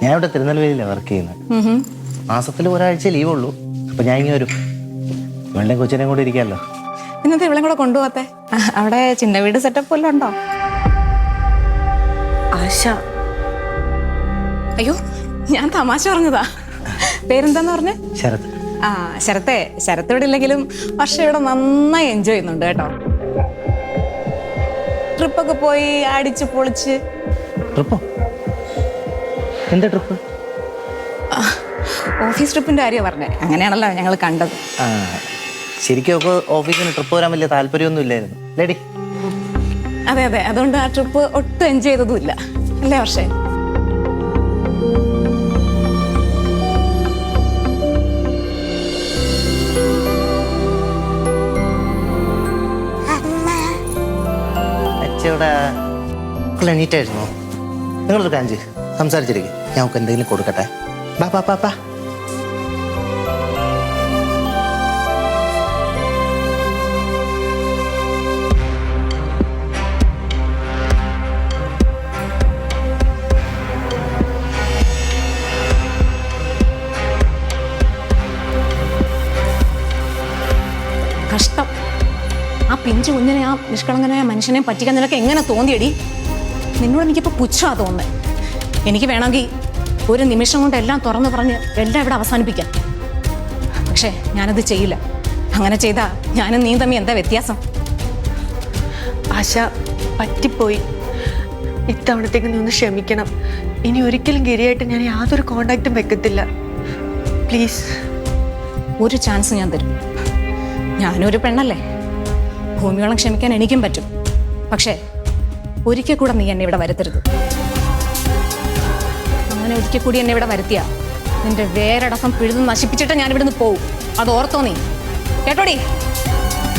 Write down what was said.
ഞാൻ ഇവിടെ തിരുനെൽവേലിയിലാണ് വർക്ക് ചെയ്യുന്നത്. മാസത്തിൽ ഒരാഴ്ച ലീവുള്ളൂ. അപ്പൊ ഞാൻ ഇങ്ങനെ വരും. വെള്ളം കൊച്ചിനെയും കൂടെ ഇരിക്കാമല്ലോ. ഇന്നത്തെ ഇവിടെ കൂടെ കൊണ്ടുപോകത്തെ. അവിടെ ചിന്ന വീട് സെറ്റപ്പ് വല്ലതും ഉണ്ടോ? ആശ. അയ്യോ, ഞാൻ തമാശ പറഞ്ഞതാ. പേരെന്താന്ന് പറഞ്ഞേ? ശരത്. ആ ശരത്തെ. ശരത്ത് ഇവിടെ ഇല്ലെങ്കിലും വർഷം ഇവിടെ നന്നായി എൻജോയ് ചെയ്യുന്നുണ്ട് കേട്ടോ. ട്രിപ്പൊക്കെ പോയി അടിച്ച് പൊളിച്ച്. ട്രിപ്പോ? എന്താ ട്രിപ്പ്? ഓഫീസ് ട്രിപ്പിന്റെ കാര്യമാണ് പറഞ്ഞേ. അങ്ങനെയാണല്ലോ ഞങ്ങൾ കണ്ടത്. ശരിക്കും ഒക്കെ ഓഫീസിന് ട്രിപ്പ് വരാൻ വലിയ താല്പര്യമൊന്നും ഇല്ലായിരുന്നു ലേഡി. അതെ അതെ, അതുകൊണ്ട് ആ ട്രിപ്പ് ഒട്ടും എൻജോയ് ചെയ്തതും ഇല്ല അല്ലേ വർഷേ? അച്ഛയുടെ എണീറ്റായിരുന്നോ? നിങ്ങളൊരു കാഞ്ച് സംസാരിച്ചിരിക്കും. ഞങ്ങൾക്ക് എന്തെങ്കിലും കൊടുക്കട്ടെ. ബാ ബാ ബാ ബാ. കഷ്ടം. ആ പിഞ്ചു കുഞ്ഞിനെ, ആ നിഷ്കളങ്കനായ മനുഷ്യനെ പറ്റിക്കാൻ നിനക്ക് എങ്ങനെ തോന്നിയടി? നിന്നോട് എനിക്കിപ്പോൾ പുച്ഛമാ തോന്നുന്നത്. എനിക്ക് വേണമെങ്കിൽ ഒരു നിമിഷം കൊണ്ട് എല്ലാം തുറന്നു പറഞ്ഞ് എല്ലാം ഇവിടെ അവസാനിപ്പിക്കാം. പക്ഷേ ഞാനത് ചെയ്യില്ല. അങ്ങനെ ചെയ്താൽ ഞാനും നീ തമ്മിൽ എന്താ വ്യത്യാസം? ആശ, പറ്റിപ്പോയി. ഇത്തവണത്തേക്ക് നീ ഒന്ന് ക്ഷമിക്കണം. ഇനി ഒരിക്കലും ഗിരിയായിട്ട് ഞാൻ യാതൊരു കോണ്ടാക്റ്റും വെക്കത്തില്ല. പ്ലീസ്. ഒരു ചാൻസ് ഞാൻ തരും. ഞാനൊരു പെണ്ണല്ലേ. ഭൂമിയോളം ക്ഷമിക്കാൻ എനിക്കും പറ്റും. പക്ഷേ ഒരിക്കൽ കൂടെ നീ എന്നെ ഇവിടെ വരുത്തരുത്. അങ്ങനെ ഒരിക്കൽ കൂടി എന്നെ ഇവിടെ വരുത്തിയാ നിന്റെ വേരടക്കം പിഴുതു നശിപ്പിച്ചിട്ട് ഞാൻ ഇവിടുന്ന് പോവും. അത് ഓർത്തോ നീ? കേട്ടോടി?